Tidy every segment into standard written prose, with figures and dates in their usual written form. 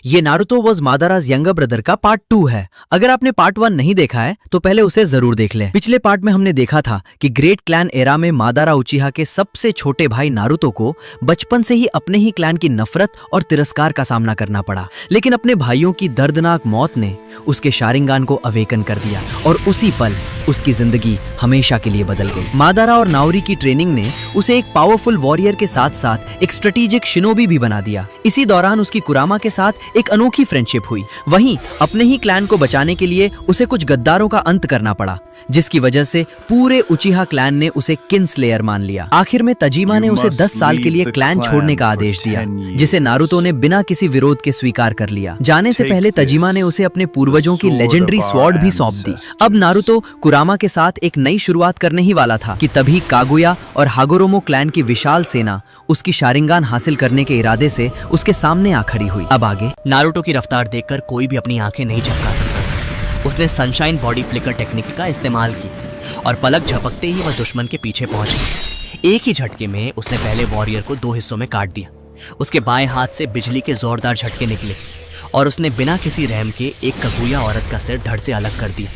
ये Naruto was मादाराज younger brother का part 2 है। अगर आपने पार्ट 1 नहीं देखा है तो पहले उसे जरूर देख लें। पिछले पार्ट में हमने देखा था कि ग्रेट क्लैन एरा में मादारा उचिहा के सबसे छोटे भाई नारुतो को बचपन से ही अपने ही क्लैन की नफरत और तिरस्कार का सामना करना पड़ा, लेकिन अपने भाइयों की दर्दनाक मौत ने उसके शारिंगान को अवेकन कर दिया और उसी पल उसकी जिंदगी हमेशा के लिए बदल गई। मादारा और नाओरी की ट्रेनिंग ने उसे एक पावरफुल वॉरियर के साथ साथ एक स्ट्रेटेजिक शिनोबी भी बना दिया। इसी दौरान उसकी कुरामा के साथ एक अनोखी फ्रेंडशिप हुई। वहीं अपने ही क्लैन को बचाने के लिए उसे कुछ गद्दारों का अंत करना पड़ा, जिसकी वजह से पूरे उचिहा क्लैन ने उसे किनस्लेयर मान लिया। आखिर में तजीमा ने उसे 10 साल के लिए क्लैन छोड़ने का आदेश दिया, जिसे नारुतो ने बिना किसी विरोध के स्वीकार कर लिया। जाने से पहले तजीमा ने उसे अपने पूर्वजों की लेजेंडरी स्वॉर्ड भी सौंप दी। अब नारुतो कुरामा के साथ एक नई शुरुआत करने ही वाला था कि तभी कागुया और हागोरोमो क्लैन की विशाल सेना उसकी शारिंगान हासिल करने के इरादे से उसके सामने आ खड़ी हुई। अब आगे नारुतो की रफ्तार देखकर कोई भी अपनी आंखें नहीं झपका सकता था। उसने सनशाइन बॉडी फ्लिकर टेक्निक का इस्तेमाल की और पलक झपकते ही वह दुश्मन के पीछे पहुंच गया। एक ही झटके में उसने पहले वॉरियर को 2 हिस्सों में काट दिया। उसके बाएं हाथ से बिजली के जोरदार झटके निकले और उसने बिना किसी रहम के एक कगुया औरत का सिर धड़ से अलग कर दिया।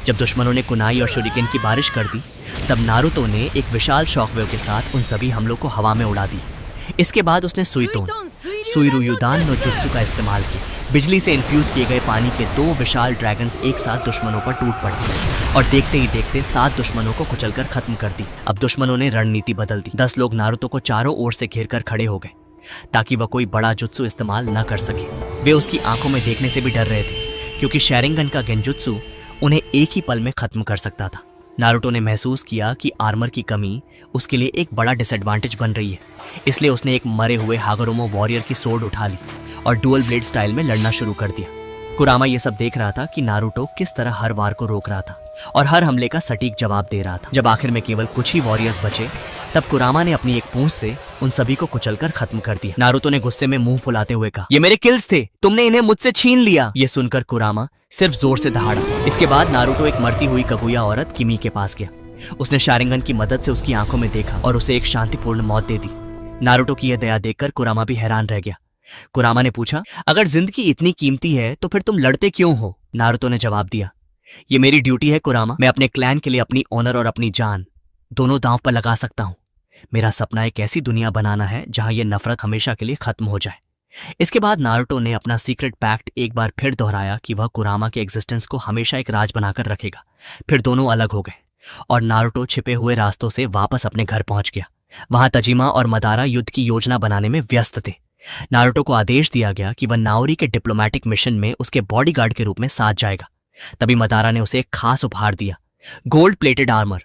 जब दुश्मनों ने कुनाई और शुरिकेन की बारिश कर दी, तब नारुतो ने एक विशाल शॉकवेव के साथ उन सभी हमलों को हवा में उड़ा दिया। इसके बाद उसने सुइरुयुदान नो जुत्सु का इस्तेमाल किया। बिजली से इन्फ्यूज किए गए पानी के 2 विशाल ड्रैगन्स एक साथ दुश्मनों पर टूट पड़े और देखते ही देखते 7 दुश्मनों को कुचलकर खत्म कर दी। अब दुश्मनों ने रणनीति बदल दी। 10 लोग नारुतो को चारों ओर से घेर कर खड़े हो गए ताकि वह कोई बड़ा जुत्सु इस्तेमाल न कर सके। वे उसकी आंखों में देखने से भी डर रहे थे, क्योंकि शैरिंगन का गेंजुत्सु उन्हें एक ही पल में खत्म कर सकता था। नारुतो ने महसूस किया कि आर्मर की कमी उसके लिए एक बड़ा डिसएडवांटेज बन रही है, इसलिए उसने एक मरे हुए हागोरोमो वॉरियर की सोर्ड उठा ली और डुअल ब्लेड स्टाइल में लड़ना शुरू कर दिया। कुरामा ये सब देख रहा था कि नारुतो किस तरह हर वार को रोक रहा था और हर हमले का सटीक जवाब दे रहा था। जब आखिर में केवल कुछ ही वॉरियर्स बचे, तब कुरामा ने अपनी एक पूंछ से उन सभी को कुचलकर खत्म कर दिया। नारुतो ने गुस्से में मुंह फुलाते हुए कहा, ये मेरे किल्स थे, तुमने इन्हें मुझसे छीन लिया। ये सुनकर कुरामा सिर्फ जोर से दहाड़ा। इसके बाद नारुतो एक मरती हुई कगुया औरत किमी के पास गया। उसने शारिंगन की मदद से उसकी आंखों में देखा और उसे एक शांतिपूर्ण मौत दे दी। नारुतो की यह दया देखकर कुरामा भी हैरान रह गया। कुरामा ने पूछा, अगर जिंदगी इतनी कीमती है तो फिर तुम लड़ते क्यों हो? नारुतो ने जवाब दिया, ये मेरी ड्यूटी है कुरामा। मैं अपने क्लैन के लिए अपनी ऑनर और अपनी जान दोनों दांव पर लगा सकता हूँ। मेरा सपना एक ऐसी दुनिया बनाना है जहां यह नफरत हमेशा के लिए खत्म हो जाए। इसके बाद नारुतो ने अपना सीक्रेट पैक्ट एक बार फिर दोहराया कि वह कुरामा के एग्जिस्टेंस को हमेशा एक राज बनाकर रखेगा। फिर दोनों अलग हो गए और नारुतो छिपे हुए रास्तों से वापस अपने घर पहुंच गया। वहां तजीमा और मदारा युद्ध की योजना बनाने में व्यस्त थे। नारुतो को आदेश दिया गया कि वह नाओरी के डिप्लोमैटिक मिशन में उसके बॉडीगार्ड के रूप में साथ जाएगा। तभी मदारा ने उसे एक खास उपहार दिया, गोल्ड प्लेटेड आर्मर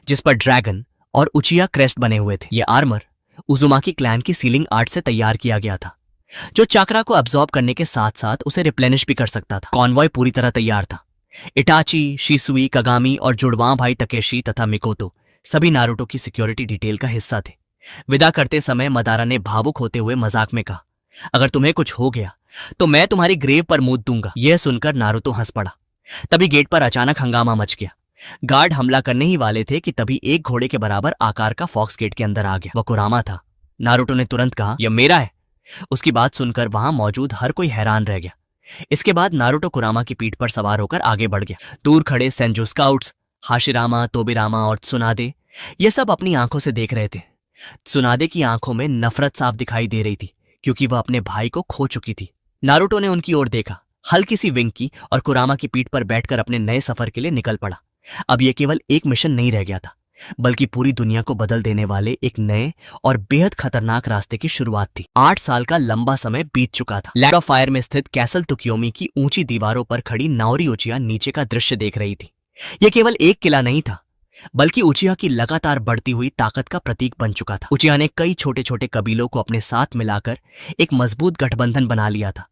जिस पर ड्रैगन और उचिया क्रेस्ट बने हुए थे। यह आर्मर उजुमाकी क्लैन की सीलिंग आर्ट से तैयार किया गया था, जो चाक्रा को अब्सॉर्ब करने के साथ साथ उसे रिप्लेनिश भी कर सकता था। कॉन्वॉय पूरी तरह तैयार था। इटाची, शिसुई, कगामी और जुड़वां भाई तकेशी तथा मिकोतो सभी नारुतो की सिक्योरिटी डिटेल का हिस्सा थे। विदा करते समय मदारा ने भावुक होते हुए मजाक में कहा, अगर तुम्हें कुछ हो गया तो मैं तुम्हारी ग्रेव पर मूत दूंगा। यह सुनकर नारुतो हंस पड़ा। तभी गेट पर अचानक हंगामा मच गया। गार्ड हमला करने ही वाले थे कि तभी एक घोड़े के बराबर आकार का फॉक्स गेट के अंदर आ गया। वह कुरामा था। नारुतो ने तुरंत कहा, यह मेरा है। उसकी बात सुनकर वहां मौजूद हर कोई हैरान रह गया। इसके बाद नारुतो कुरामा की पीठ पर सवार होकर आगे बढ़ गया। दूर खड़े सेंजो स्काउट्स, हाशिरामा, तोबिरामा और त्सुनादे ये सब अपनी आंखों से देख रहे थे। त्सुनादे की आंखों में नफरत साफ दिखाई दे रही थी, क्योंकि वह अपने भाई को खो चुकी थी। नारुतो ने उनकी ओर देखा, हल्की सी विंक की और कुरामा की पीठ पर बैठकर अपने नए सफर के लिए निकल पड़ा। अब यह केवल एक मिशन नहीं रह गया था, बल्कि पूरी दुनिया को बदल देने वाले एक नए और बेहद खतरनाक रास्ते की शुरुआत थी। 8 साल का लंबा समय बीत चुका था। लैंड ऑफ फायर में स्थित कैसल तुकियोमी की ऊंची दीवारों पर खड़ी नाओरी उचिया नीचे का दृश्य देख रही थी। यह केवल एक किला नहीं था, बल्कि उचिया की लगातार बढ़ती हुई ताकत का प्रतीक बन चुका था। उचिया ने कई छोटे छोटे कबीलों को अपने साथ मिलाकर एक मजबूत गठबंधन बना लिया था,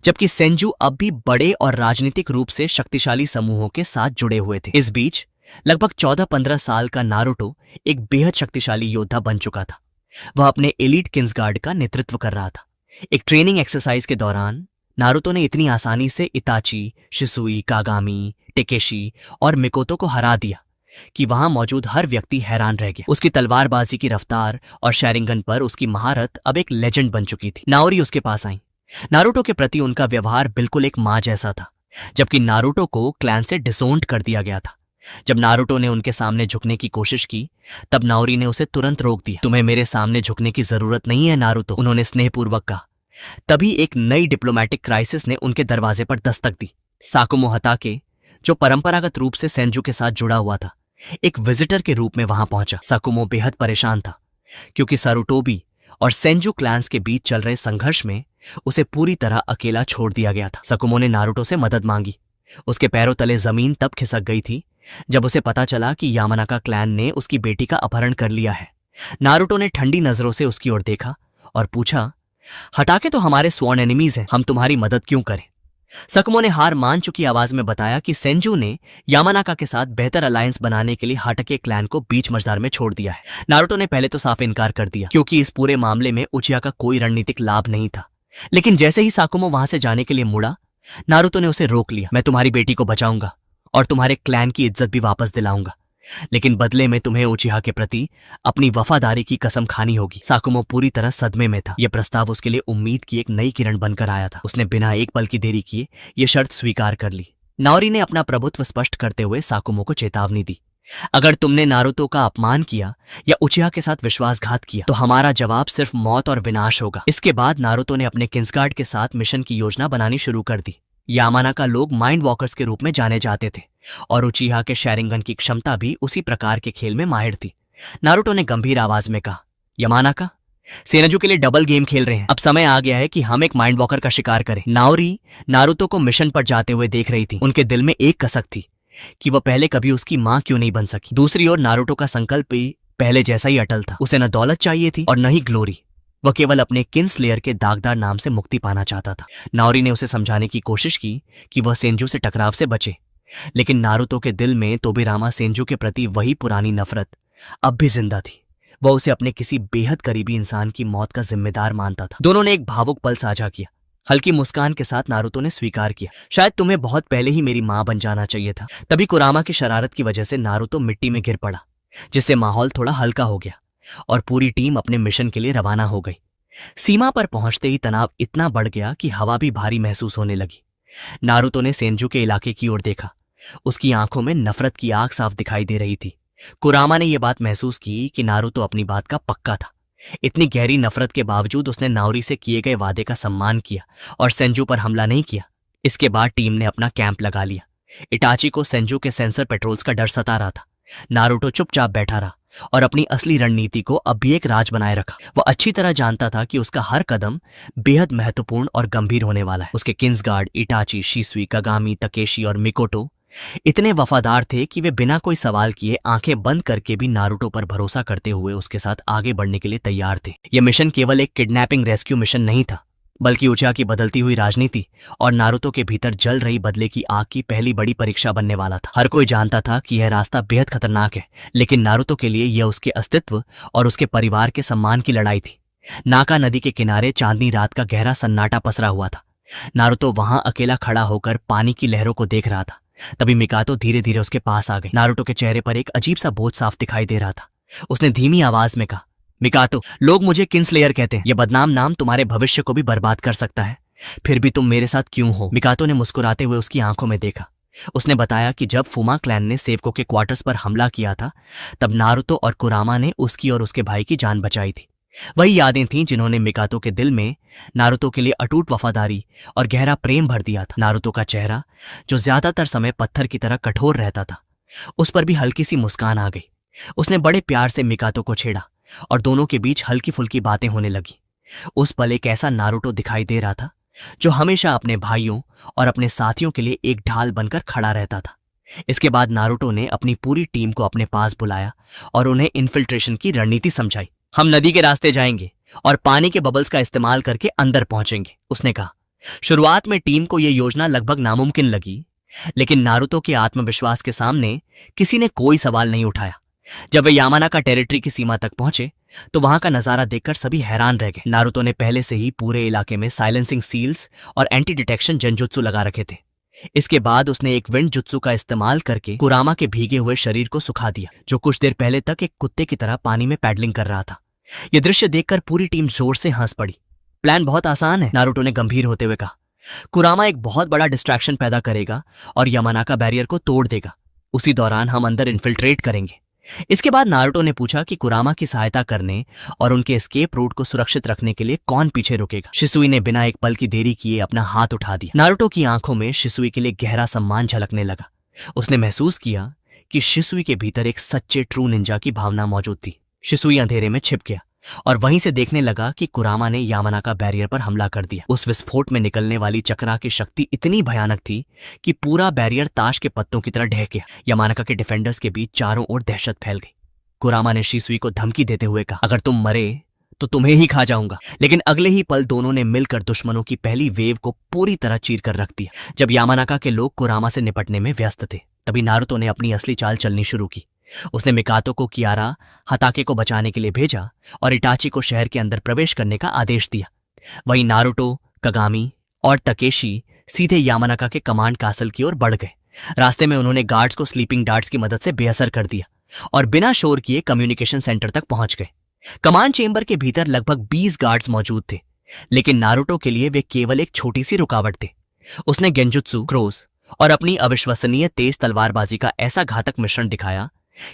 जबकि सेंजू अब भी बड़े और राजनीतिक रूप से शक्तिशाली समूहों के साथ जुड़े हुए थे। इस बीच लगभग 14-15 साल का नारुतो एक बेहद शक्तिशाली योद्धा बन चुका था। वह अपने एलीट किंग्सगार्ड का नेतृत्व कर रहा था। एक ट्रेनिंग एक्सरसाइज के दौरान नारुतो ने इतनी आसानी से इताची, शिसुई, कागामी, टेकेशी और मिकोतो को हरा दिया कि वहां मौजूद हर व्यक्ति हैरान रह गया। उसकी तलवारबाजी की रफ्तार और शैरिंगन पर उसकी महारत अब एक लेजेंड बन चुकी थी। नाओरी उसके पास आई नारुतो के प्रति उनका व्यवहार बिल्कुल एक माँ जैसा था, जबकि नारुतो को क्लैन से डिसोन्ड कर दिया गया था। जब नारुतो ने उनके सामने झुकने की कोशिश की, तब नाओरी ने उसे तुरंत रोक दिया। तुम्हें मेरे सामने झुकने की जरूरत नहीं है नारुतो, उन्होंने स्नेहपूर्वक कहा। तभी एक नई डिप्लोमैटिक क्राइसिस ने उनके दरवाजे पर दस्तक दी। साकुमो हताके, जो परंपरागत रूप से सेंजू के साथ जुड़ा हुआ था, एक विजिटर के रूप में वहां पहुंचा। साकुमो बेहद परेशान था, क्योंकि सारुटोबी और सेंजू क्लैंस के बीच चल रहे संघर्ष में उसे पूरी तरह अकेला छोड़ दिया गया था। साकुमो ने नारुतो से मदद मांगी। उसके पैरों तले जमीन तब खिसक गई थी जब उसे पता चला कि यामानाका क्लैन ने उसकी बेटी का अपहरण कर लिया है। नारुतो ने ठंडी नजरों से उसकी ओर देखा और पूछा, हटाके तो हमारे स्वॉर्न एनिमीज हैं, हम तुम्हारी मदद क्यों करें? सकुमो ने हार मान चुकी आवाज में बताया कि सेंजू ने यामानाका के साथ बेहतर अलायंस बनाने के लिए हटाके क्लैन को बीच मझधार में छोड़ दिया है। नारुतो ने पहले तो साफ इनकार कर दिया, क्योंकि इस पूरे मामले में उचिया का कोई रणनीतिक लाभ नहीं था। लेकिन जैसे ही साकुमो वहां से जाने के लिए मुड़ा, नारुतो ने उसे रोक लिया। मैं तुम्हारी बेटी को बचाऊंगा और तुम्हारे क्लैन की इज्जत भी वापस दिलाऊंगा, लेकिन बदले में तुम्हें उचिहा के प्रति अपनी वफादारी की कसम खानी होगी। साकुमो पूरी तरह सदमे में था। यह प्रस्ताव उसके लिए उम्मीद की एक नई किरण बनकर आया था। उसने बिना एक पल की देरी किए ये शर्त स्वीकार कर ली। नाओरी ने अपना प्रभुत्व स्पष्ट करते हुए साकुमो को चेतावनी दी, अगर तुमने नारुतो का अपमान किया या उचिहा के साथ विश्वासघात किया तो हमारा जवाब सिर्फ मौत और विनाश होगा। इसके बाद नारुतो ने अपने किंग्सगार्ड के साथ मिशन की योजना बनानी शुरू कर दी। यामानाका लोग माइंड वॉकर्स के रूप में जाने जाते थे और उचिहा के शैरिंगन की क्षमता भी उसी प्रकार के खेल में माहिर थी। नारुतो ने गंभीर आवाज में कहा, यामानाका, सेनजू के लिए डबल गेम खेल रहे हैं। अब समय आ गया है कि हम एक माइंड वॉकर का शिकार करें। नाओरी नारुतो को मिशन पर जाते हुए देख रही थी। उनके दिल में एक कसक थी कि वह पहले कभी उसकी मां क्यों नहीं बन सकी। दूसरी ओर नारुतो का संकल्प भी पहले जैसा ही अटल था। उसे न दौलत चाहिए थी और न ही ग्लोरी। वह केवल अपने किन्सलेयर के दागदार नाम से मुक्ति पाना चाहता था। नाओरी ने उसे समझाने की कोशिश की कि वह सेंजू से टकराव से बचे, लेकिन नारुतो के दिल में तोबिरामा सेंजू के प्रति वही पुरानी नफरत अब भी जिंदा थी। वह उसे अपने किसी बेहद करीबी इंसान की मौत का जिम्मेदार मानता था। दोनों ने एक भावुक पल साझा किया। हल्की मुस्कान के साथ नारुतो ने स्वीकार किया, शायद तुम्हें बहुत पहले ही मेरी मां बन जाना चाहिए था। तभी कुरामा की शरारत की वजह से नारुतो मिट्टी में गिर पड़ा, जिससे माहौल थोड़ा हल्का हो गया और पूरी टीम अपने मिशन के लिए रवाना हो गई। सीमा पर पहुंचते ही तनाव इतना बढ़ गया कि हवा भी भारी महसूस होने लगी। नारुतो ने सेंजू के इलाके की ओर देखा। उसकी आंखों में नफरत की आग साफ दिखाई दे रही थी। कुरामा ने यह बात महसूस की कि नारुतो अपनी बात का पक्का था। इतनी गहरी नफरत के बावजूद उसने नाओरी से किए गए वादे का सम्मान किया और सेंजू पर हमला नहीं किया। इसके बाद टीम ने अपना कैंप लगा लिया। इटाची को सेंजू के सेंसर पेट्रोल्स का डर सता रहा था। नारुतो चुपचाप बैठा रहा और अपनी असली रणनीति को अब भी एक राज बनाए रखा। वह अच्छी तरह जानता था कि उसका हर कदम बेहद महत्वपूर्ण और गंभीर होने वाला है। उसके किन्सगार्ड इटाची, शिसुई, कगामी, तकेशी और मिकोटो इतने वफादार थे कि वे बिना कोई सवाल किए आंखें बंद करके भी नारुतो पर भरोसा करते हुए उसके साथ आगे बढ़ने के लिए तैयार थे। यह मिशन केवल एक किडनैपिंग रेस्क्यू मिशन नहीं था, बल्कि उचिहा की बदलती हुई राजनीति और नारुतो के भीतर जल रही बदले की आग की पहली बड़ी परीक्षा बनने वाला था। हर कोई जानता था कि यह रास्ता बेहद खतरनाक है, लेकिन नारुतो के लिए यह उसके अस्तित्व और उसके परिवार के सम्मान की लड़ाई थी। नाका नदी के किनारे चांदनी रात का गहरा सन्नाटा पसरा हुआ था। नारुतो वहां अकेला खड़ा होकर पानी की लहरों को देख रहा था। तभी मिकातो धीरे धीरे उसके पास आ गई। नारुतो के चेहरे पर एक अजीब सा बोझ साफ दिखाई दे रहा था। उसने धीमी आवाज में कहा, मिकातो, लोग मुझे किन्सलेयर कहते हैं। यह बदनाम नाम तुम्हारे भविष्य को भी बर्बाद कर सकता है। फिर भी तुम मेरे साथ क्यों हो? मिकातो ने मुस्कुराते हुए उसकी आंखों में देखा। उसने बताया कि जब फुमा क्लैन ने सेवको के क्वार्टर्स पर हमला किया था, तब नारुतो और कुरामा ने उसकी और उसके भाई की जान बचाई थी। वही यादें थीं जिन्होंने मिकातो के दिल में नारुतो के लिए अटूट वफादारी और गहरा प्रेम भर दिया था। नारुतो का चेहरा, जो ज्यादातर समय पत्थर की तरह कठोर रहता था, उस पर भी हल्की सी मुस्कान आ गई। उसने बड़े प्यार से मिकातो को छेड़ा और दोनों के बीच हल्की फुल्की बातें होने लगी। उस पल एक ऐसा नारुतो दिखाई दे रहा था जो हमेशा अपने भाइयों और अपने साथियों के लिए एक ढाल बनकर खड़ा रहता था। इसके बाद नारुतो ने अपनी पूरी टीम को अपने पास बुलाया और उन्हें इन्फिल्ट्रेशन की रणनीति समझाई। हम नदी के रास्ते जाएंगे और पानी के बबल्स का इस्तेमाल करके अंदर पहुंचेंगे, उसने कहा। शुरुआत में टीम को यह योजना लगभग नामुमकिन लगी, लेकिन नारुतो के आत्मविश्वास के सामने किसी ने कोई सवाल नहीं उठाया। जब वे यामानाका टेरिटरी की सीमा तक पहुंचे तो वहां का नजारा देखकर सभी हैरान रह गए। नारुतो ने पहले से ही पूरे इलाके में साइलेंसिंग सील्स और एंटी डिटेक्शन जनजुत्सु लगा रखे थे। इसके बाद उसने एक विंड जुत्सु का इस्तेमाल करके कुरामा के भीगे हुए शरीर को सुखा दिया, जो कुछ देर पहले तक एक कुत्ते की तरह पानी में पैडलिंग कर रहा था। यह दृश्य देखकर पूरी टीम जोर से हंस पड़ी। प्लान बहुत आसान है, नारुतो ने गंभीर होते हुए कहा। कुरामा एक बहुत बड़ा डिस्ट्रैक्शन पैदा करेगा और यामानाका बैरियर को तोड़ देगा। उसी दौरान हम अंदर इन्फिल्ट्रेट करेंगे। इसके बाद नारुतो ने पूछा कि कुरामा की सहायता करने और उनके एस्केप रूट को सुरक्षित रखने के लिए कौन पीछे रुकेगा। शिसुई ने बिना एक पल की देरी किए अपना हाथ उठा दिया। नारुतो की आंखों में शिसुई के लिए गहरा सम्मान झलकने लगा। उसने महसूस किया कि शिसुई के भीतर एक सच्चे ट्रू निंजा की भावना मौजूद थी। शिसुई अंधेरे में छिप गया और वहीं से देखने लगा कि कुरामा ने यामानाका बैरियर पर हमला कर दिया। उस विस्फोट में निकलने वाली चक्रा की शक्ति इतनी भयानक थी कि पूरा बैरियर ताश के पत्तों की तरह ढह गया। यामानाका के डिफेंडर्स के बीच चारों ओर दहशत फैल गई। कुरामा ने शिसुई को धमकी देते हुए कहा, अगर तुम मरे तो तुम्हें ही खा जाऊंगा। लेकिन अगले ही पल दोनों ने मिलकर दुश्मनों की पहली वेव को पूरी तरह चीर कर रख दिया। जब यामानाका के लोग कुरामा से निपटने में व्यस्त थे, तभी नारुतो ने अपनी असली चाल चलनी शुरू की। उसने मिकातो को कियारा हताके को बचाने के लिए भेजा और इटाची को शहर के अंदर प्रवेश करने का आदेश दिया। वहीं नारुतो, कगामी और तकेशी सीधे यामानाका के कमांड कासल की ओर बढ़ गए। रास्ते में उन्होंने गार्ड्स को स्लीपिंग डार्ट्स की मदद से बेअसर कर दिया और बिना शोर किए कम्युनिकेशन सेंटर तक पहुंच गए। कमांड चेंबर के भीतर लगभग 20 गार्ड्स मौजूद थे, लेकिन नारुतो के लिए वे केवल एक छोटी सी रुकावट थे। उसने गेंजुत्सु, क्रोस और अपनी अविश्वसनीय तेज तलवारबाजी का ऐसा घातक मिश्रण दिखाया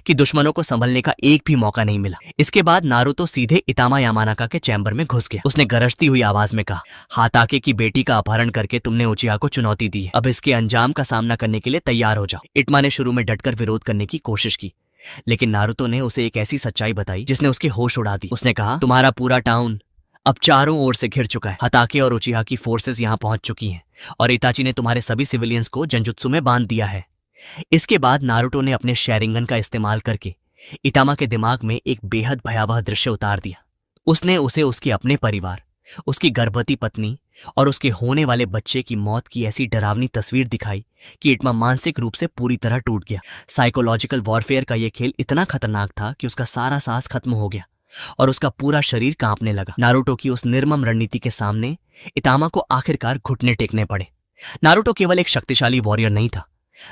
कि दुश्मनों को संभलने का एक भी मौका नहीं मिला। इसके बाद नारुतो सीधे इतामा यामानाका के चैम्बर में घुस गया। उसने गरजती हुई आवाज में कहा, हाताके की बेटी का अपहरण करके तुमने उचिहा को चुनौती दी है। अब इसके अंजाम का सामना करने के लिए तैयार हो जाओ। इटमा ने शुरू में डटकर विरोध करने की कोशिश की, लेकिन नारुतो ने उसे एक ऐसी सच्चाई बताई जिसने उसके होश उड़ा दी। उसने कहा, तुम्हारा पूरा टाउन अब चारों ओर से घिर चुका है। हताके और उचिहा की फोर्सेस यहां पहुंच चुकी हैं और इताची ने तुम्हारे सभी सिविलियंस को जंजुत्सु में बांध दिया है। इसके बाद नारुतो ने अपने शेरिंगन का इस्तेमाल करके इतामा के दिमाग में एक बेहद भयावह दृश्य उतार दिया। उसने उसे उसके अपने परिवार, उसकी गर्भवती पत्नी और उसके होने वाले बच्चे की मौत की ऐसी डरावनी तस्वीर दिखाई कि इटमा मानसिक रूप से पूरी तरह टूट गया। साइकोलॉजिकल वॉरफेयर का यह खेल इतना खतरनाक था कि उसका सारा सांस खत्म हो गया और उसका पूरा शरीर कांपने लगा। नारुतो की उस निर्मम रणनीति के सामने इतामा को आखिरकार घुटने टेकने पड़े। नारुतो केवल एक शक्तिशाली वॉरियर नहीं था,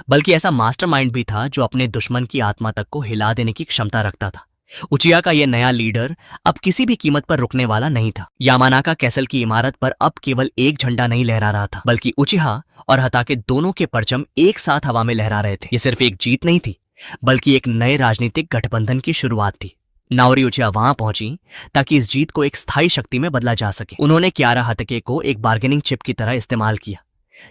बल्कि ऐसा मास्टरमाइंड भी था जो अपने दुश्मन की आत्मा तक को हिला देने की क्षमता रखता था। उचिहा का यह नया लीडर अब किसी भी कीमत पर रुकने वाला नहीं था। यामानाका कैसल की इमारत पर अब केवल एक झंडा नहीं लहरा रहा था, बल्कि उचिहा और हताके दोनों के परचम एक साथ हवा में लहरा रहे थे। यह सिर्फ एक जीत नहीं थी, बल्कि एक नए राजनीतिक गठबंधन की शुरुआत थी। नाओरी उचिहा वहां पहुंची ताकि इस जीत को एक स्थायी शक्ति में बदला जा सके। उन्होंने कियारा हताके को एक बार्गेनिंग चिप की तरह इस्तेमाल किया,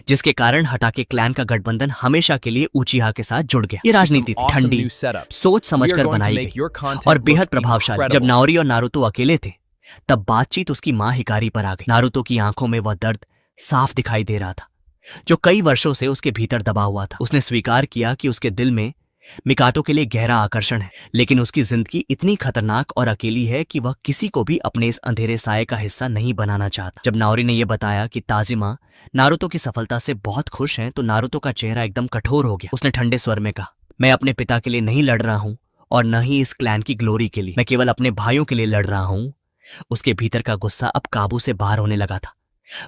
जिसके कारण हताके क्लैन का गठबंधन हमेशा के लिए उचिहा के साथ जुड़ गया। ये राजनीति थी, ठंडी, सोच समझकर बनाई गई और बेहद प्रभावशाली। जब नाओरी और नारुतो अकेले थे, तब बातचीत उसकी मां हिकारी पर आ गई। नारुतो की आंखों में वह दर्द साफ दिखाई दे रहा था जो कई वर्षों से उसके भीतर दबा हुआ था। उसने स्वीकार किया कि उसके दिल में मिकातो के लिए गहरा आकर्षण है, लेकिन उसकी जिंदगी इतनी खतरनाक और अकेली है कि वह किसी को भी अपने इस अंधेरे साये का हिस्सा नहीं बनाना चाहता। जब नाओरी ने यह बताया कि ताजिमा नारुतो की सफलता से बहुत खुश हैं, तो नारुतो का चेहरा एकदम कठोर हो गया। उसने ठंडे स्वर में कहा, मैं अपने पिता के लिए नहीं लड़ रहा हूं और न ही इस क्लैन की ग्लोरी के लिए, मैं केवल अपने भाइयों के लिए लड़ रहा हूं। उसके भीतर का गुस्सा अब काबू से बाहर होने लगा था।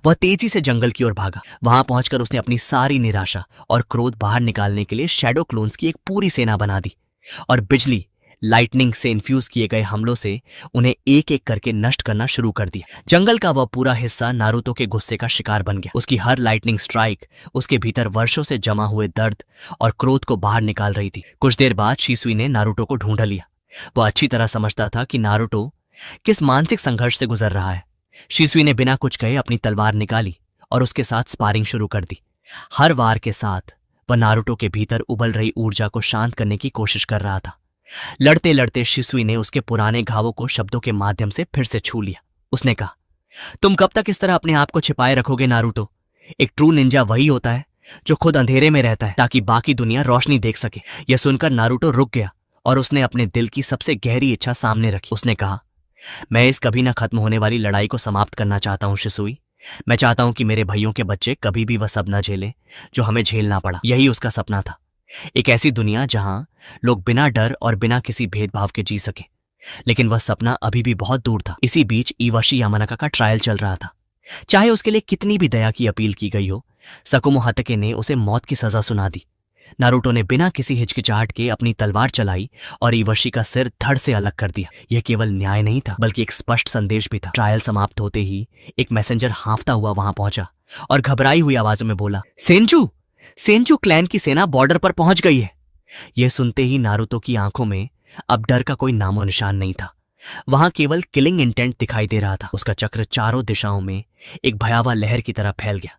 वह तेजी से जंगल की ओर भागा। वहां पहुंचकर उसने अपनी सारी निराशा और क्रोध बाहर निकालने के लिए शैडो क्लोन्स की एक पूरी सेना बना दी और बिजली, लाइटनिंग से इन्फ्यूज किए गए हमलों से उन्हें एक एक करके नष्ट करना शुरू कर दिया। जंगल का वह पूरा हिस्सा नारुतो के गुस्से का शिकार बन गया। उसकी हर लाइटनिंग स्ट्राइक उसके भीतर वर्षों से जमा हुए दर्द और क्रोध को बाहर निकाल रही थी। कुछ देर बाद शिसुई ने नारुतो को ढूंढ लिया। वह अच्छी तरह समझता था कि नारुतो किस मानसिक संघर्ष से गुजर रहा है। शिसुई ने बिना कुछ कहे अपनी तलवार निकाली और उसके साथ स्पारिंग शुरू कर दी। हर वार के साथ वह नारुतो के भीतर उबल रही ऊर्जा को शांत करने की कोशिश कर रहा था। लड़ते लड़ते शिसुई ने उसके पुराने घावों को शब्दों के माध्यम से फिर से छू लिया। उसने कहा, तुम कब तक इस तरह अपने आप को छिपाए रखोगे नारुतो? एक ट्रू निंजा वही होता है जो खुद अंधेरे में रहता है ताकि बाकी दुनिया रोशनी देख सके। यह सुनकर नारुतो रुक गया और उसने अपने दिल की सबसे गहरी इच्छा सामने रखी। उसने कहा, मैं इस कभी ना खत्म होने वाली लड़ाई को समाप्त करना चाहता हूं शिसुई। मैं चाहता हूं कि मेरे भाइयों के बच्चे कभी भी वह सब न झेलें जो हमें झेलना पड़ा। यही उसका सपना था, एक ऐसी दुनिया जहां लोग बिना डर और बिना किसी भेदभाव के जी सके। लेकिन वह सपना अभी भी बहुत दूर था। इसी बीच इवाशी यामानाका का ट्रायल चल रहा था। चाहे उसके लिए कितनी भी दया की अपील की गई हो, सकुमो हताके ने उसे मौत की सजा सुना दी। नारुतो ने बिना किसी हिचकिचाहट के अपनी तलवार चलाई और इवशी का सिर धड़ से अलग कर दिया। यह केवल न्याय नहीं था बल्कि एक स्पष्ट संदेश भी था। ट्रायल समाप्त होते ही एक मैसेंजर हांफता हुआ वहां पहुंचा और घबराई हुई आवाजों में बोला, सेंजू, सेंजू क्लैन की सेना बॉर्डर पर पहुंच गई है। यह सुनते ही नारुतो की आंखों में अब डर का कोई नामो निशान नहीं था। वहां केवल किलिंग इंटेंट दिखाई दे रहा था। उसका चक्र चारों दिशाओं में एक भयावह लहर की तरह फैल गया।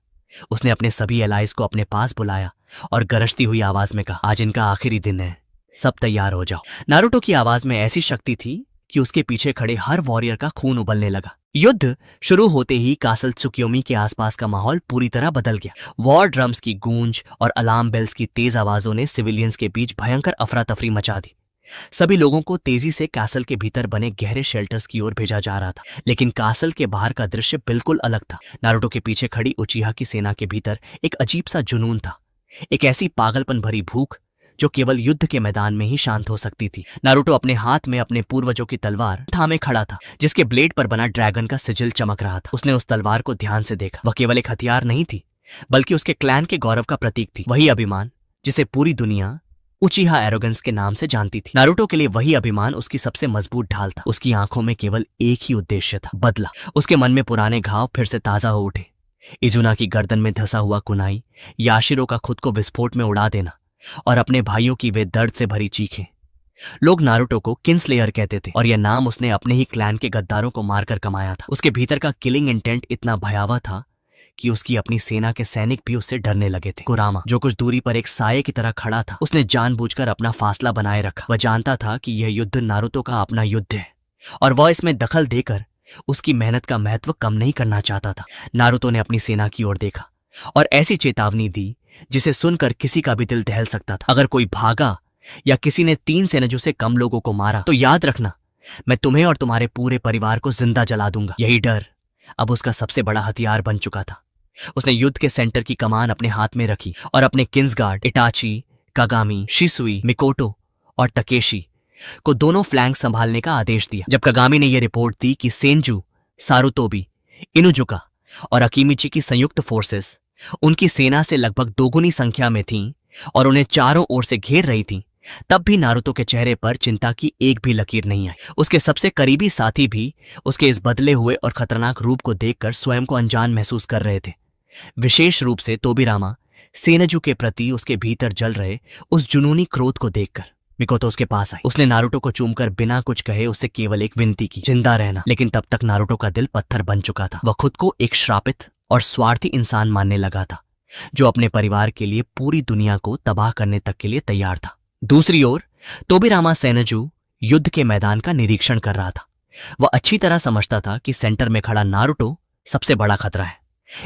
उसने अपने सभी एलाइज को अपने पास बुलाया और गरजती हुई आवाज में कहा, आज इनका आखिरी दिन है, सब तैयार हो जाओ। नारुतो की आवाज में ऐसी शक्ति थी कि उसके पीछे खड़े हर वॉरियर का खून उबलने लगा। युद्ध शुरू होते ही कासल त्सुकियोमी के आसपास का माहौल पूरी तरह बदल गया। वॉर ड्रम्स की गूंज और अलार्म बेल्स की तेज आवाजों ने सिविलियंस के बीच भयंकर अफरा तफरी मचा दी। सभी लोगों को तेजी से कासल के भीतर बने गहरे शेल्टर्स की ओर भेजा जा रहा था, लेकिन कासल के बाहर का दृश्य बिल्कुल अलग था। नारुतो के पीछे खड़ी उचिहा की सेना के भीतर एक अजीब सा जुनून था, एक ऐसी पागलपन भरी भूख जो केवल युद्ध के मैदान में ही शांत हो सकती थी। नारुतो अपने हाथ में अपने पूर्वजों की तलवार थामे खड़ा था, जिसके ब्लेड पर बना ड्रैगन का सिजिल चमक रहा था। उसने उस तलवार को ध्यान से देखा। वह केवल एक हथियार नहीं थी, बल्कि उसके क्लैन के गौरव का प्रतीक थी। वही अभिमान जिसे पूरी दुनिया उचिहा एरोगेंस के नाम से जानती थी। नारुतो के लिए वही अभिमान उसकी सबसे मजबूत ढाल था। उसकी आंखों में केवल एक ही उद्देश्य था, बदला। उसके मन में पुराने घाव फिर से ताजा हो उठे। इजुना की गर्दन में धंसा हुआ कुनाई, याशिरो का खुद को विस्फोट में उड़ा देना और अपने भाइयों की वे दर्द से भरी चीखें। लोग नारुतो को किंग्सलेयर कहते थे और यह नाम उसने अपने ही क्लैन के गद्दारों को मारकर कमाया था। उसके भीतर का किलिंग इंटेंट इतना भयावह था कि उसकी अपनी सेना के सैनिक भी उससे डरने लगे थे। कुरामा, जो कुछ दूरी पर एक साये की तरह खड़ा था, उसने जानबूझकर अपना फासला बनाए रखा। वह जानता था कि यह युद्ध नारुतो का अपना युद्ध है और वह इसमें दखल देकर उसकी मेहनत का महत्व कम नहीं करना चाहता था। नारुतो ने अपनी सेना की ओर देखा और ऐसी चेतावनी दी जिसे सुनकर किसी का भी दिल दहल सकता था। अगर कोई भागा या किसी ने 3 सेनजू से कम लोगों को मारा तो याद रखना, मैं तुम्हें और तुम्हारे पूरे परिवार को जिंदा जला दूंगा। यही डर अब उसका सबसे बड़ा हथियार बन चुका था। उसने युद्ध के सेंटर की कमान अपने हाथ में रखी और अपने किंग्सगार्ड इटाची, कागामी, शिसुई, मिकोटो और तकेशी को दोनों फ्लैंक संभालने का आदेश दिया। जब कागामी ने यह रिपोर्ट दी कि सेंजू, सारुतोबी, इनुजुका और अकीमिची की संयुक्त फोर्सेस उनकी सेना से लगभग दोगुनी संख्या में थीं और उन्हें चारों ओर से घेर रही थीं, तब भी नारुतो के चेहरे पर चिंता की एक भी लकीर नहीं आई। उसके सबसे करीबी साथी भी उसके इस बदले हुए और खतरनाक रूप को देखकर स्वयं को अनजान महसूस कर रहे थे। विशेष रूप से तोबिरामा सेनजू के प्रति उसके भीतर जल रहे उस जुनूनी क्रोध को देखकर मिकोतो उसके पास आई। उसने नारुतो को चूमकर बिना कुछ कहे उससे केवल एक विनती की, जिंदा रहना। लेकिन तब तक नारुतो का दिल पत्थर बन चुका था। वह खुद को एक श्रापित और स्वार्थी इंसान मानने लगा था, जो अपने परिवार के लिए पूरी दुनिया को तबाह करने तक के लिए तैयार था। दूसरी ओर तोबिरामा सेनजू युद्ध के मैदान का निरीक्षण कर रहा था। वह अच्छी तरह समझता था कि सेंटर में खड़ा नारुतो सबसे बड़ा खतरा है,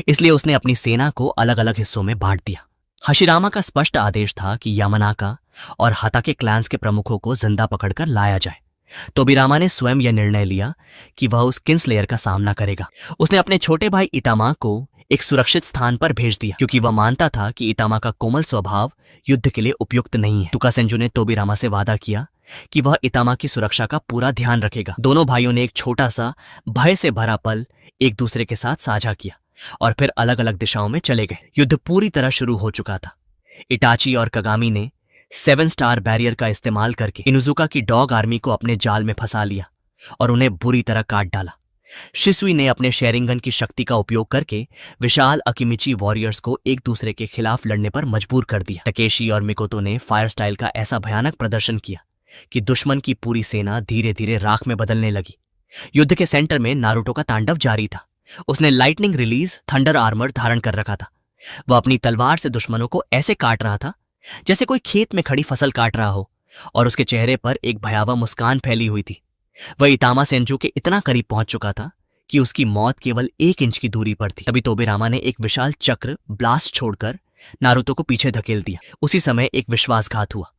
इसलिए उसने अपनी सेना को अलग अलग हिस्सों में बांट दिया। हशिरामा का स्पष्ट आदेश था कि यामानाका और हता के क्लैंस के प्रमुखों को जिंदा पकड़कर लाया जाए। तोबिरामा ने स्वयं यह निर्णय लिया कि वह उस किंग्सलेयर का सामना करेगा। उसने अपने छोटे भाई इतामा को एक सुरक्षित स्थान पर भेज दिया, क्योंकि वह मानता था कि इतामा का कोमल स्वभाव युद्ध के लिए उपयुक्त नहीं है। तुका सेंजू ने तोबिरामा से वादा किया कि वह इतामा की सुरक्षा का पूरा ध्यान रखेगा। दोनों भाइयों ने एक छोटा सा भय से भरा पल एक दूसरे के साथ साझा किया और फिर अलग अलग दिशाओं में चले गए। युद्ध पूरी तरह शुरू हो चुका था। इटाची और कागामी ने 7 स्टार बैरियर का इस्तेमाल करके इनुजुका की डॉग आर्मी को अपने जाल में फंसा लिया और उन्हें बुरी तरह काट डाला। शिसुई ने अपने शेरिंगन की शक्ति का उपयोग करके विशाल अकिमिची वॉरियर्स को एक दूसरे के खिलाफ लड़ने पर मजबूर कर दिया। तकेशी और मिकोतो ने फायर स्टाइल का ऐसा भयानक प्रदर्शन किया कि दुश्मन की पूरी सेना धीरे धीरे राख में बदलने लगी। युद्ध के सेंटर में नारुतो का तांडव जारी था। उसने लाइटनिंग रिलीज थंडर आर्मर धारण कर रखा था। वह अपनी तलवार से दुश्मनों को ऐसे काट रहा था जैसे कोई खेत में खड़ी फसल काट रहा हो, और उसके चेहरे पर एक भयावह मुस्कान फैली हुई थी। वह इतामा सेंजू के इतना करीब पहुंच चुका था कि उसकी मौत केवल 1 इंच की दूरी पर थी। तभी तोबिरामा ने एक विशाल चक्र ब्लास्ट छोड़कर नारुतो को पीछे धकेल दिया। उसी समय एक विश्वासघात हुआ।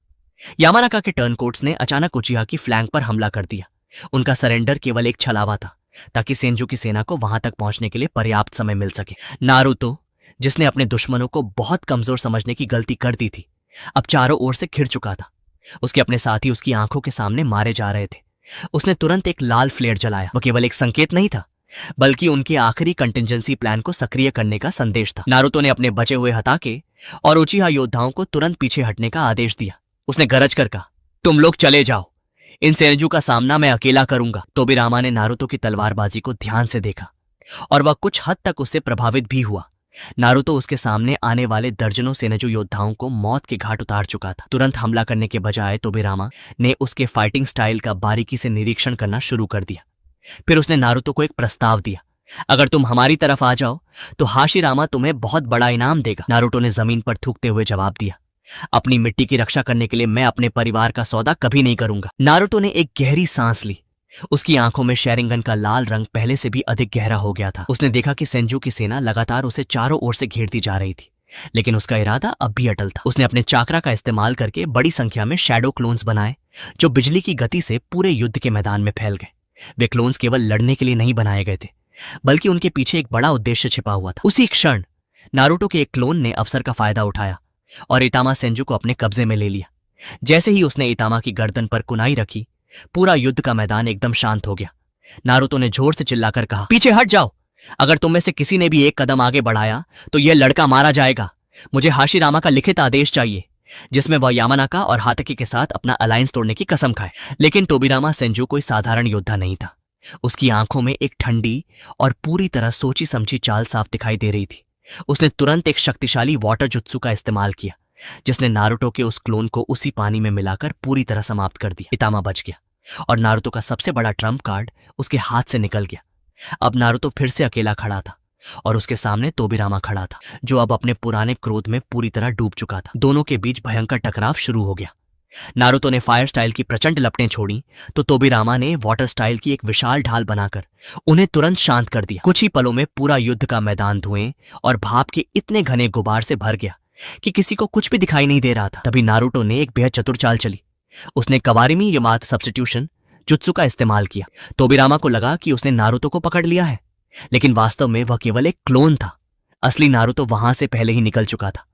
यामानाका के टर्नकोट्स ने अचानक उचिहा की फ्लैंक पर हमला कर दिया। उनका सरेंडर केवल एक छलावा था, ताकि सेंजू की सेना को वहां तक पहुंचने के लिए पर्याप्त समय मिल सके। नारुतो, जिसने अपने दुश्मनों को बहुत कमजोर समझने की गलती कर दी थी, अब चारों ओर से घिर चुका था। उसके अपने साथी उसकी आंखों के सामने मारे जा रहे थे। उसने तुरंत एक लाल फ्लेयर जलाया। वह केवल एक संकेत नहीं था, बल्कि उनके आखिरी कंटिंजेंसी प्लान को सक्रिय करने का संदेश था। नारुतो ने अपने बचे हुए हताके और उचिहा योद्धाओं को तुरंत पीछे हटने का आदेश दिया। उसने गरज कर कहा, तुम लोग चले जाओ, इन सेनजू का सामना मैं अकेला करूंगा। तोबिरामा ने नारुतो की तलवारबाजी को ध्यान से देखा और वह कुछ हद तक उससे प्रभावित भी हुआ। नारुतो उसके सामने आने वाले दर्जनों सेनेजू योद्धाओं को मौत के घाट उतार चुका था। तुरंत हमला करने के बजाय तोबिरामा ने उसके फाइटिंग स्टाइल का बारीकी से निरीक्षण करना शुरू कर दिया। फिर उसने नारुतो को एक प्रस्ताव दिया, अगर तुम हमारी तरफ आ जाओ तो हाशिरामा तुम्हें बहुत बड़ा इनाम देगा। नारुतो ने जमीन पर थूकते हुए जवाब दिया, अपनी मिट्टी की रक्षा करने के लिए मैं अपने परिवार का सौदा कभी नहीं करूंगा। नारुतो ने एक गहरी सांस ली। उसकी आंखों में शेरिंगन का लाल रंग पहले से भी अधिक गहरा हो गया था। उसने देखा कि सेंजू की सेना लगातार उसे चारों ओर से घेरती जा रही थी, लेकिन उसका इरादा अब भी अटल था। उसने अपने चाकरा का इस्तेमाल करके बड़ी संख्या में शैडो क्लोन्स बनाए जो बिजली की गति से पूरे युद्ध के मैदान में फैल गए। वे क्लोन्स केवल लड़ने के लिए नहीं बनाए गए थे, बल्कि उनके पीछे एक बड़ा उद्देश्य छिपा हुआ था। उसी क्षण नारुतो के एक क्लोन ने अवसर का फायदा उठाया और इतामा सेंजू को अपने कब्जे में ले लिया। जैसे ही उसने इतामा की गर्दन पर कुनाई रखी, पूरा युद्ध का मैदान एकदम शांत हो गया। नारुतो ने जोर से चिल्लाकर कहा, पीछे हट जाओ, अगर तुम में से किसी ने भी एक कदम आगे बढ़ाया तो यह लड़का मारा जाएगा। मुझे हाशिरामा का लिखित आदेश चाहिए जिसमें वह यामानाका और हातकी के साथ अपना अलायंस तोड़ने की कसम खाए। लेकिन तोबिरामा सेंजू कोई साधारण योद्धा नहीं था। उसकी आंखों में एक ठंडी और पूरी तरह सोची समझी चाल साफ दिखाई दे रही थी। उसने तुरंत एक शक्तिशाली वाटर जुत्सु का इस्तेमाल किया, जिसने नारुतो के उस क्लोन को उसी पानी में मिलाकर पूरी तरह समाप्त कर दिया। इतामा बच गया और नारुतो का सबसे बड़ा ट्रम्प कार्ड उसके हाथ से निकल गया। अब नारुतो फिर से अकेला खड़ा था और उसके सामने तोबिरामा खड़ा था, जो अब अपने पुराने क्रोध में पूरी तरह डूब चुका था। दोनों के बीच भयंकर टकराव शुरू हो गया। नारुतो ने फायर स्टाइल की प्रचंड लपटें छोड़ी तो तोबिरामा ने वाटर स्टाइल की एक विशाल ढाल बनाकर उन्हें तुरंत शांत कर दिया। कुछ ही पलों में पूरा युद्ध का मैदान धुएं और भाप के इतने घने गुबार से भर गया कि किसी को कुछ भी दिखाई नहीं दे रहा था। तभी नारुतो ने एक बेहद चतुर चाल चली। उसने कवारिमी यमात सब्स्टिट्यूशन जुत्सु का इस्तेमाल किया। तोबिरामा को लगा कि उसने नारुतो को पकड़ लिया है, लेकिन वास्तव में वह केवल एक क्लोन था। असली नारुतो वहां से पहले ही निकल चुका था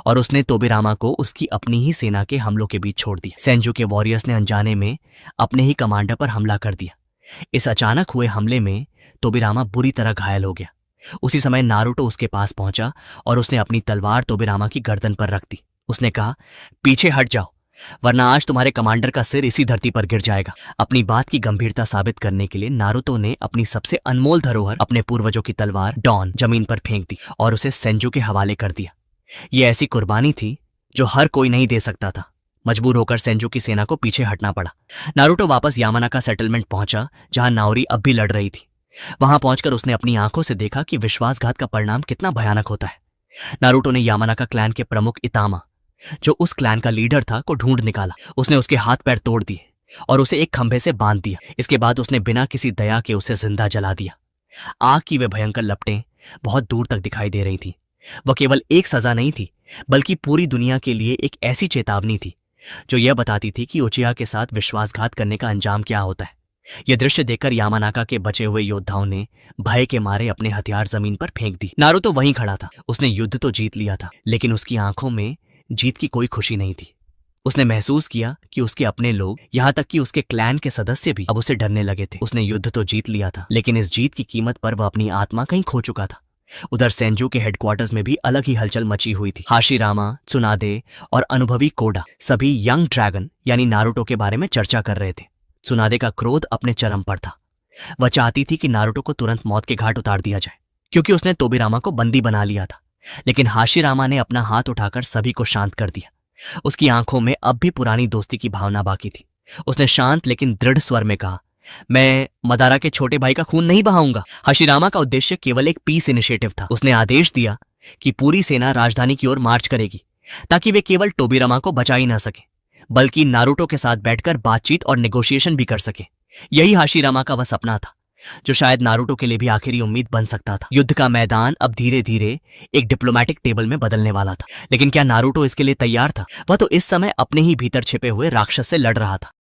और उसने तोबिरामा को उसकी अपनी ही सेना के हमलों के बीच छोड़ दिया। सेंजू के वॉरियर्स ने अनजाने में अपने ही कमांडर पर हमला कर दिया। इस अचानक हुए हमले में तोबिरामा बुरी तरह घायल हो गया। उसी समय नारुतो उसके पास पहुंचा और उसने अपनी तलवार तोबिरामा की गर्दन पर रख दी। उसने कहा, पीछे हट जाओ, वरना आज तुम्हारे कमांडर का सिर इसी धरती पर गिर जाएगा। अपनी बात की गंभीरता साबित करने के लिए नारुतो ने अपनी सबसे अनमोल धरोहर, अपने पूर्वजों की तलवार डॉन, जमीन पर फेंक दी और उसे सेंजू के हवाले कर दिया। यह ऐसी कुर्बानी थी जो हर कोई नहीं दे सकता था। मजबूर होकर सेंजू की सेना को पीछे हटना पड़ा। नारुतो वापस यामानाका सेटलमेंट पहुंचा, जहां नाओरी अब भी लड़ रही थी। वहां पहुंचकर उसने अपनी आंखों से देखा कि विश्वासघात का परिणाम कितना भयानक होता है। नारुतो ने यामानाका क्लैन के प्रमुख इतामा, जो उस क्लैन का लीडर था, को ढूंढ निकाला। उसने उसके हाथ पैर तोड़ दिए और उसे एक खंभे से बांध दिया। इसके बाद उसने बिना किसी दया के उसे जिंदा जला दिया। आग की वे भयंकर लपटें बहुत दूर तक दिखाई दे रही थी। वह केवल एक सजा नहीं थी, बल्कि पूरी दुनिया के लिए एक ऐसी चेतावनी थी जो यह बताती थी कि उचिहा के साथ विश्वासघात करने का अंजाम क्या होता है। यह दृश्य देखकर यामानाका के बचे हुए योद्धाओं ने भय के मारे अपने हथियार जमीन पर फेंक दी। नारुतो वहीं खड़ा था। उसने युद्ध तो जीत लिया था, लेकिन उसकी आंखों में जीत की कोई खुशी नहीं थी। उसने महसूस किया कि उसके अपने लोग, यहां तक कि उसके क्लैन के सदस्य भी अब उसे डरने लगे थे। उसने युद्ध तो जीत लिया था, लेकिन इस जीत की कीमत पर वह अपनी आत्मा कहीं खो चुका था। उधर सेंजू के हेडक्वार्टर्स में भी अलग ही हलचल मची हुई थी। हाशिरामा, त्सुनादे और अनुभवी कोडा सभी यंग ड्रैगन यानी नारुतो के बारे में चर्चा कर रहे थे। त्सुनादे का क्रोध अपने चरम पर था। वह चाहती थी कि नारुतो को तुरंत मौत के घाट उतार दिया जाए, क्योंकि उसने तोबिरामा को बंदी बना लिया था। लेकिन हाशिरामा ने अपना हाथ उठाकर सभी को शांत कर दिया। उसकी आंखों में अब भी पुरानी दोस्ती की भावना बाकी थी। उसने शांत लेकिन दृढ़ स्वर में कहा, मैं मदारा के छोटे भाई का खून नहीं बहाऊंगा। हाशिरामा का उद्देश्य केवल एक पीस इनिशिएटिव था। उसने आदेश दिया कि पूरी सेना राजधानी की ओर मार्च करेगी, ताकि वे केवल तोबिरामा को बचा ही ना सके, बल्कि नारुतो के साथ बैठकर बातचीत और नेगोशिएशन भी कर सके। यही हाशिरामा का वह सपना था, जो शायद नारुतो के लिए भी आखिरी उम्मीद बन सकता था। युद्ध का मैदान अब धीरे धीरे एक डिप्लोमेटिक टेबल में बदलने वाला था, लेकिन क्या नारुतो इसके लिए तैयार था? वह तो इस समय अपने ही भीतर छिपे हुए राक्षस से लड़ रहा था।